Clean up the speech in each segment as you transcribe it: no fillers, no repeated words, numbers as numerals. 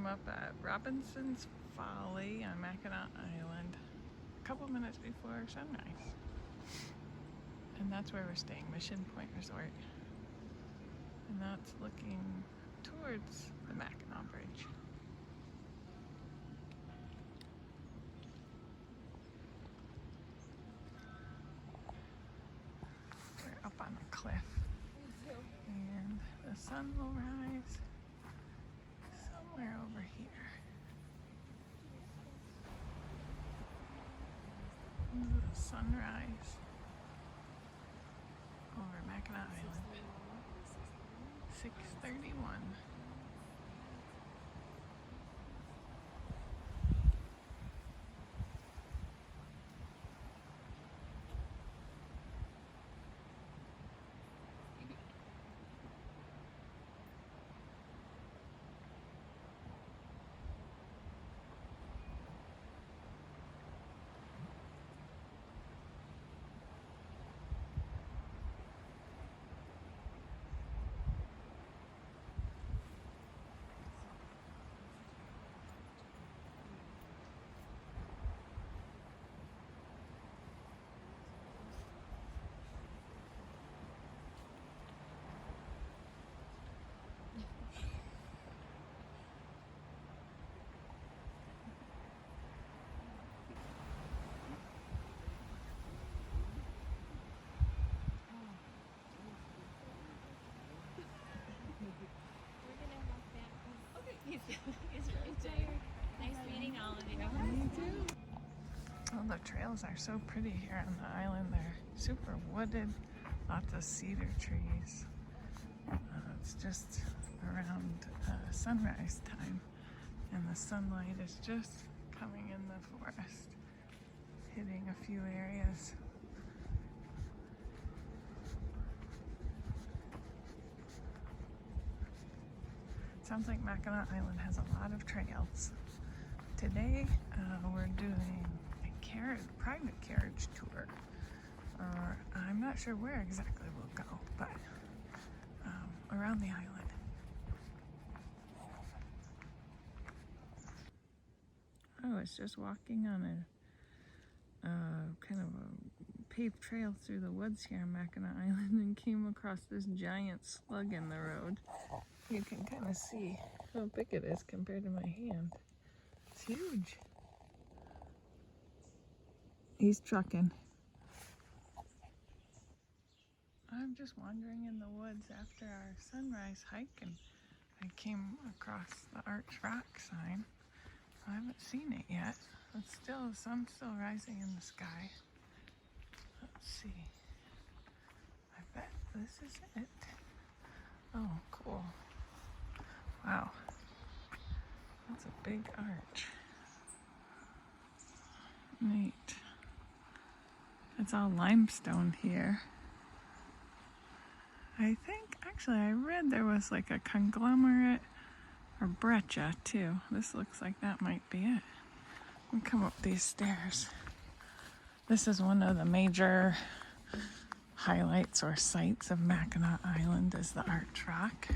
I'm up at Robinson's Folly on Mackinaw Island a couple minutes before sunrise. And that's where we're staying, Mission Point Resort. And that's looking towards the Mackinaw Bridge. We're up on a cliff. And the sun will rise somewhere over here. The sunrise over Mackinaw Island. 6:31. He's really tired. Nice meeting all of you. Me too. Oh, the trails are so pretty here on the island. They're super wooded, lots of cedar trees. It's just around sunrise time, and the sunlight is just coming in the forest, hitting a few areas. Sounds like Mackinaw Island has a lot of trails. Today we're doing a private carriage tour. I'm not sure where exactly we'll go, but around the island. I was just walking on a kind of a paved trail through the woods here on Mackinaw Island and came across this giant slug in the road. You can kind of see how big it is compared to my hand. It's huge. He's trucking. I'm just wandering in the woods after our sunrise hike, and I came across the Arch Rock sign. I haven't seen it yet. The sun's still rising in the sky. Let's see. I bet this is it. Oh, cool. Wow. That's a big arch. Neat. It's all limestone here. I think, actually, I read there was like a conglomerate or breccia too. This looks like that might be it. We'll come up these stairs. This is one of the major highlights or sights of Mackinaw Island, is the Arch Rock.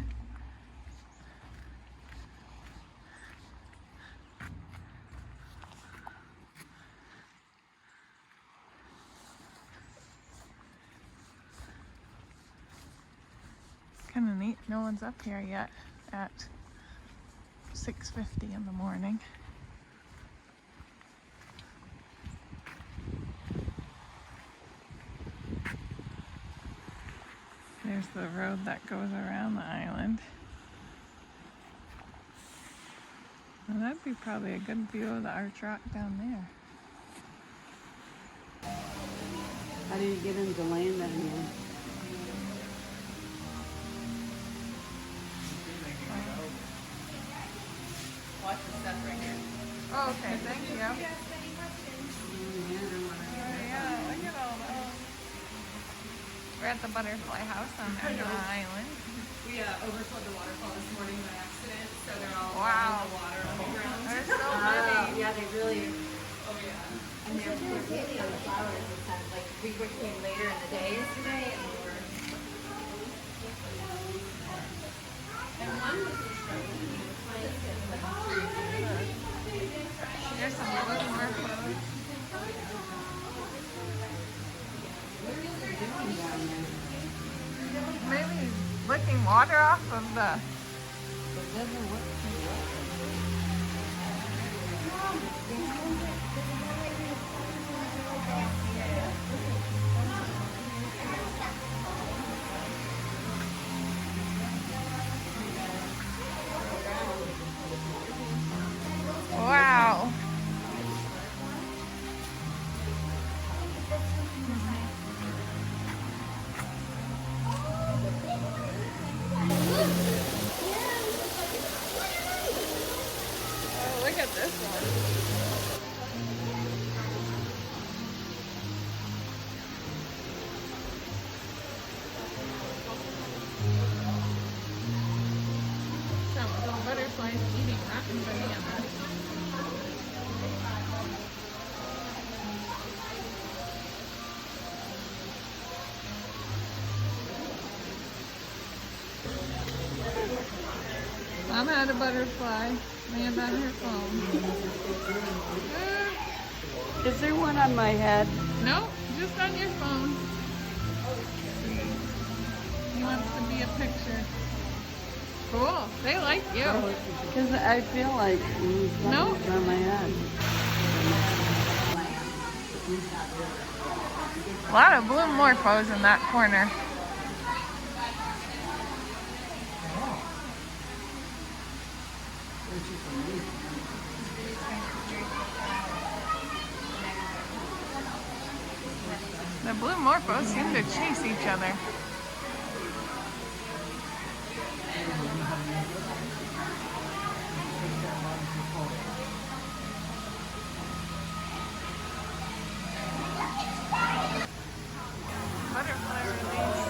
Kind of neat. No one's up here yet at 6:50 in the morning. There's the road that goes around the island. Well, that'd be probably a good view of the Arch Rock down there. How do you get into land down here? Watch the stuff right here. Oh, okay, thank you. If you guys have any questions? Yeah, look at all those. We're at the Butterfly House on Mackinaw Island. We overflowed the waterfall this morning by accident, so they're all Wow. in the water underground. They're so pretty. Yeah, they really. Oh yeah. And they're really on the flowers and stuff. Like we came later in the day yesterday, and we were. And one was just showing me the plants and like trees. water off of the... It doesn't look too wet. Wow. Oh, look at this one. Some little butterflies eating rotten bananas. Mom had a butterfly. Laying on her phone. Is there one on my head? No, just on your phone. He wants to be a picture. Cool. They like you. Because I feel like No. it's on my head. A lot of blue morphos in that corner. The blue morphos seem to chase each other. Butterfly release.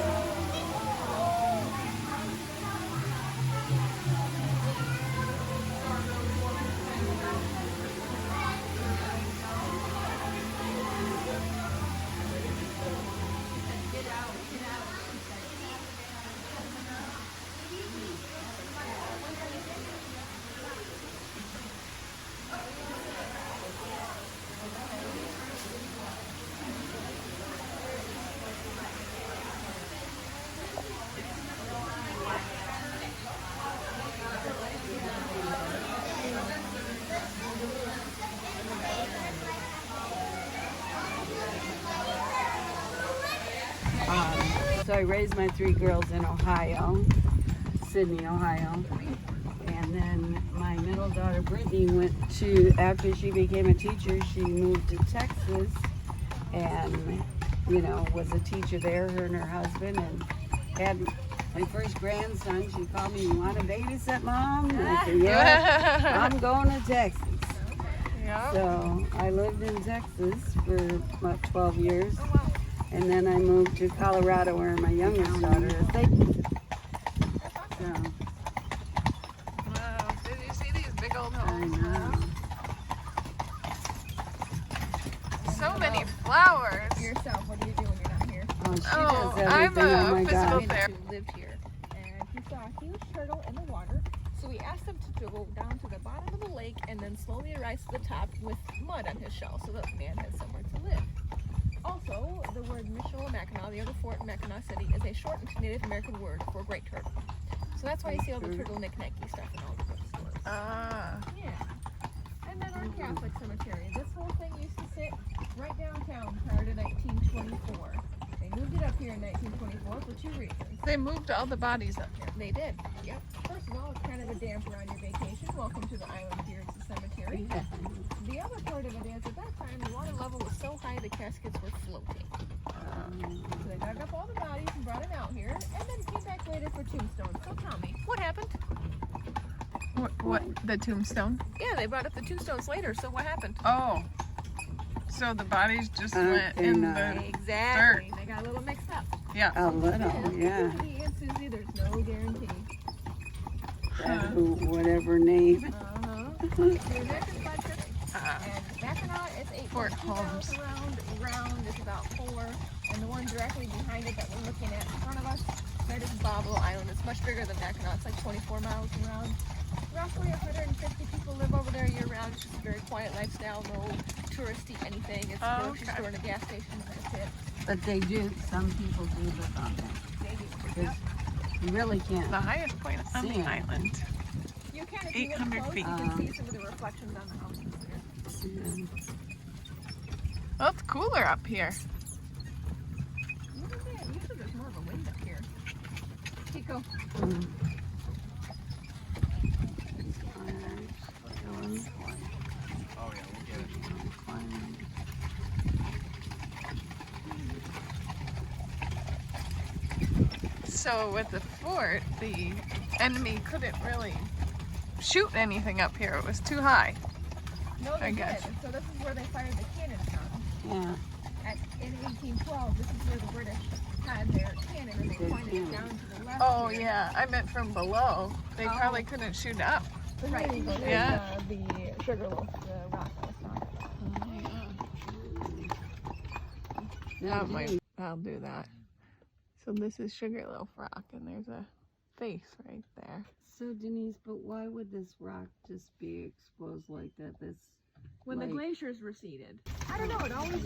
So I raised my 3 girls in Ohio, Sydney, Ohio. And then my middle daughter, Brittany, went to, after she became a teacher, she moved to Texas and, you know, was a teacher there, her and her husband, and had my first grandson. She called me, "You want to babysit, Mom?" And I said, "Yeah, I'm going to Texas." Yep. So I lived in Texas for about 12 years. And then I moved to Colorado where my youngest daughter is. So, Wow. Did you see these big old I holes? know. So many flowers. Yourself, what do you do when you're not here? Oh, she Oh, does I'm everything. Oh a my physical God. therapist. Who lived here, and he saw a huge turtle in the water. So we asked him to go down to the bottom of the lake and then slowly rise to the top with mud on his shell, so that the man has somewhere to live. Also, the word Mackinaw, the other fort in Mackinaw City, is a shortened Native American word for great turtle. So that's why you see all the turtle knick-knacky stuff in all the bookstores. Ah. Yeah. And then our Catholic cemetery. This whole thing used to sit right downtown prior to 1924. They moved it up here in 1924 for 2 reasons. They moved all the bodies up here. They did. Yep. First of all, it's kind of a damper on your vacation. Welcome to the island here. It's a cemetery. The other part of it is, at that time, the water level was so high the caskets were floating. So they dug up all the bodies and brought them out here, and then came back later for tombstones. So tell me, what happened? What? The tombstone? Yeah, they brought up the tombstones later. So what happened? Oh. So the bodies just went they're in not. the... Exactly. They got a little mixed up. Yeah. A little, yeah. And Susie, there's no guarantee. Whatever name. Your neck is Fletcher. Uh, And Mackinaw is 8 Fort Holmes. round is about 4, and the one directly behind it that we're looking at in front of us, that is Bobble Island. It's much bigger than Mackinaw. It's like 24 miles around. Roughly 150 people live over there year round. It's just a very quiet lifestyle, no touristy anything. It's a grocery okay. store and a gas station, and that's it. But they do, some people do live on there. They do. Because You really can't. The highest point on See the it. island. You can, if you look 800 close, feet. you can see some of the reflections on the houses there. Yeah. Well, it's cooler up here. Look at that. Usually there's more of a wind up here. Chico. Oh yeah, we'll get it. So with the fort, the enemy couldn't really shoot anything up here. It was too high. No, they I did. guess. And so this is where they fired the cannon from. Yeah. In 1812, this is where the British had their cannon and they pointed it down to the left. Oh here. yeah, I meant from below. They Oh. probably couldn't shoot up. Right. Yeah. The Sugarloaf, the rock I was talking about. I'll do that. So this is Sugarloaf Rock, and there's a face right there. So Denise, but why would this rock just be exposed like that? This When the like- glaciers receded. I don't know, it always is.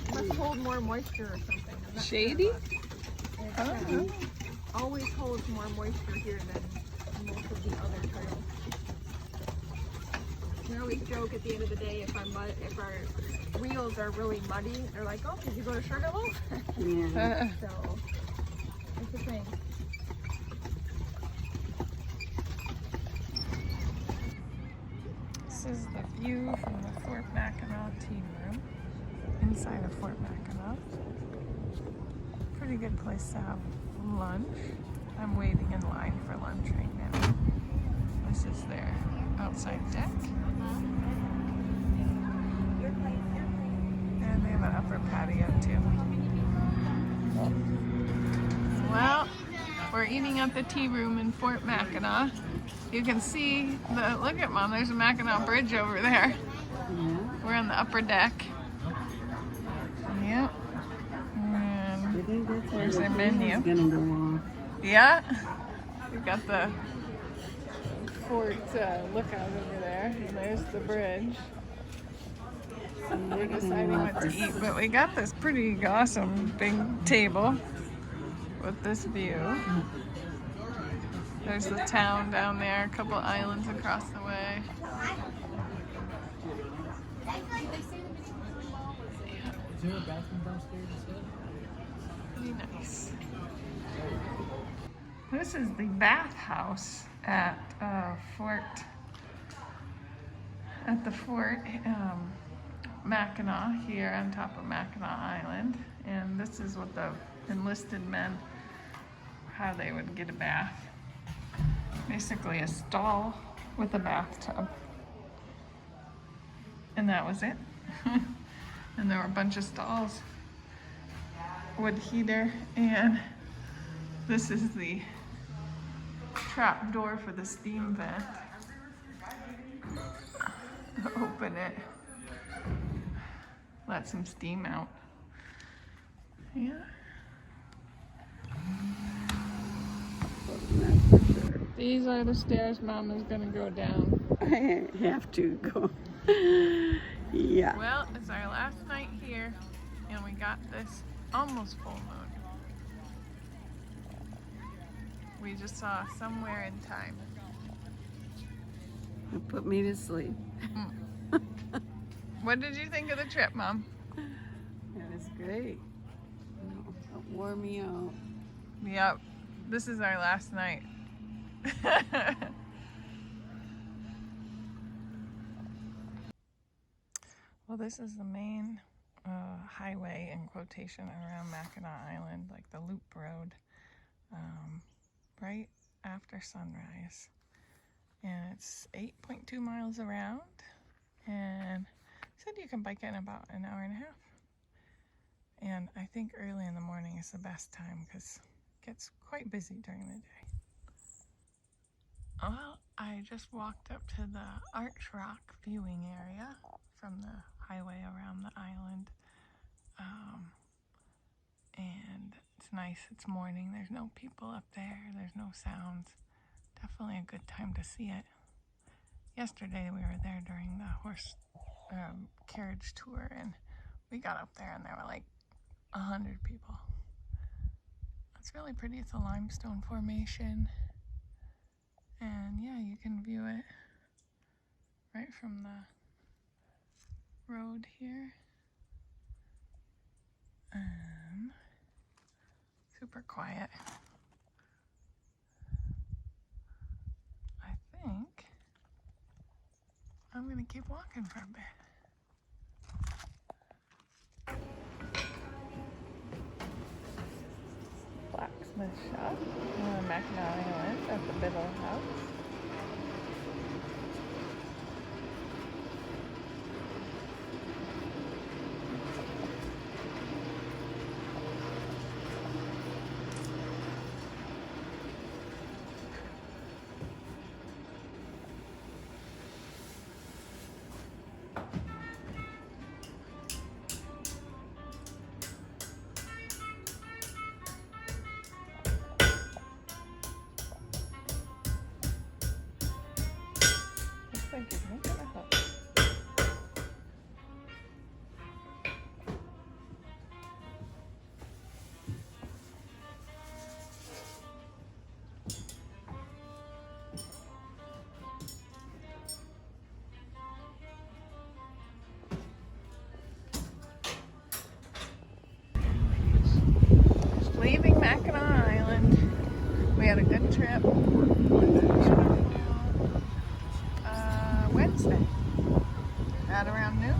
It must hold more moisture or something. I'm not Shady? Sure, but it always holds more moisture here than most of the other trails. We always joke at the end of the day if our wheels are really muddy, they're like, oh, did you go to Sugarloaf? Yeah. So, it's the thing. This is the view from the Fort Mackinaw tea room, inside of Fort Mackinaw. Pretty good place to have lunch. I'm waiting in line for lunch right now. This is their outside deck. And they have an upper patio too. Well, we're eating at the tea room in Fort Mackinaw. You can see look at Mom, there's a Mackinaw Bridge over there. Yeah. We're on the upper deck. Yep. I And think that's where There's the their plane menu. is gonna go off. yeah, we've got the fort lookout over there, and there's the bridge. We're deciding what to eat, but we got this pretty awesome big table with this view. There's the town down there, a couple islands across the way. Is there a bathroom downstairs instead? Pretty nice. This is the bathhouse at the Fort Mackinaw here on top of Mackinaw Island, and this is what the enlisted men, how they would get a bath. Basically a stall with a bathtub, and that was it. And there were a bunch of stalls, wood heater, and this is the trap door for the steam vent. Open it, let some steam out. Yeah. That's for sure. These are the stairs Mom is gonna go down. I have to go. Yeah. Well, it's our last night here, and we got this almost full moon. We just saw somewhere in time. It put me to sleep. What did you think of the trip, Mom? It was great. It wore me out. Yep, this is our last night. Well, this is the main highway in quotation around Mackinac Island, like the loop road, right after sunrise. And it's 8.2 miles around, and said you can bike it in about an hour and a half. And I think early in the morning is the best time because it gets quite busy during the day. Well, I just walked up to the Arch Rock viewing area from the highway around the island. And it's nice, it's morning, there's no people up there, there's no sounds. Definitely a good time to see it. Yesterday we were there during the horse carriage tour, and we got up there and there were like 100 people. It's really pretty. It's a limestone formation. And yeah, you can view it right from the road here. Super quiet. I think I'm gonna keep walking for a bit. Blacksmith shop on Mackinaw Island at the Biddle House. Looks like he's making a hook. Leaving Mackinaw Island. We had a good trip. Wednesday at around noon.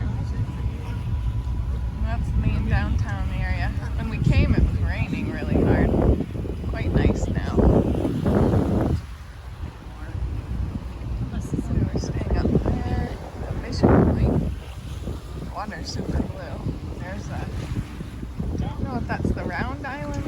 That's the main downtown area. When we came, it was raining really hard. Quite nice now. So we're staying up there at the fishing point. Water's super blue. There's a, I don't know if that's the round island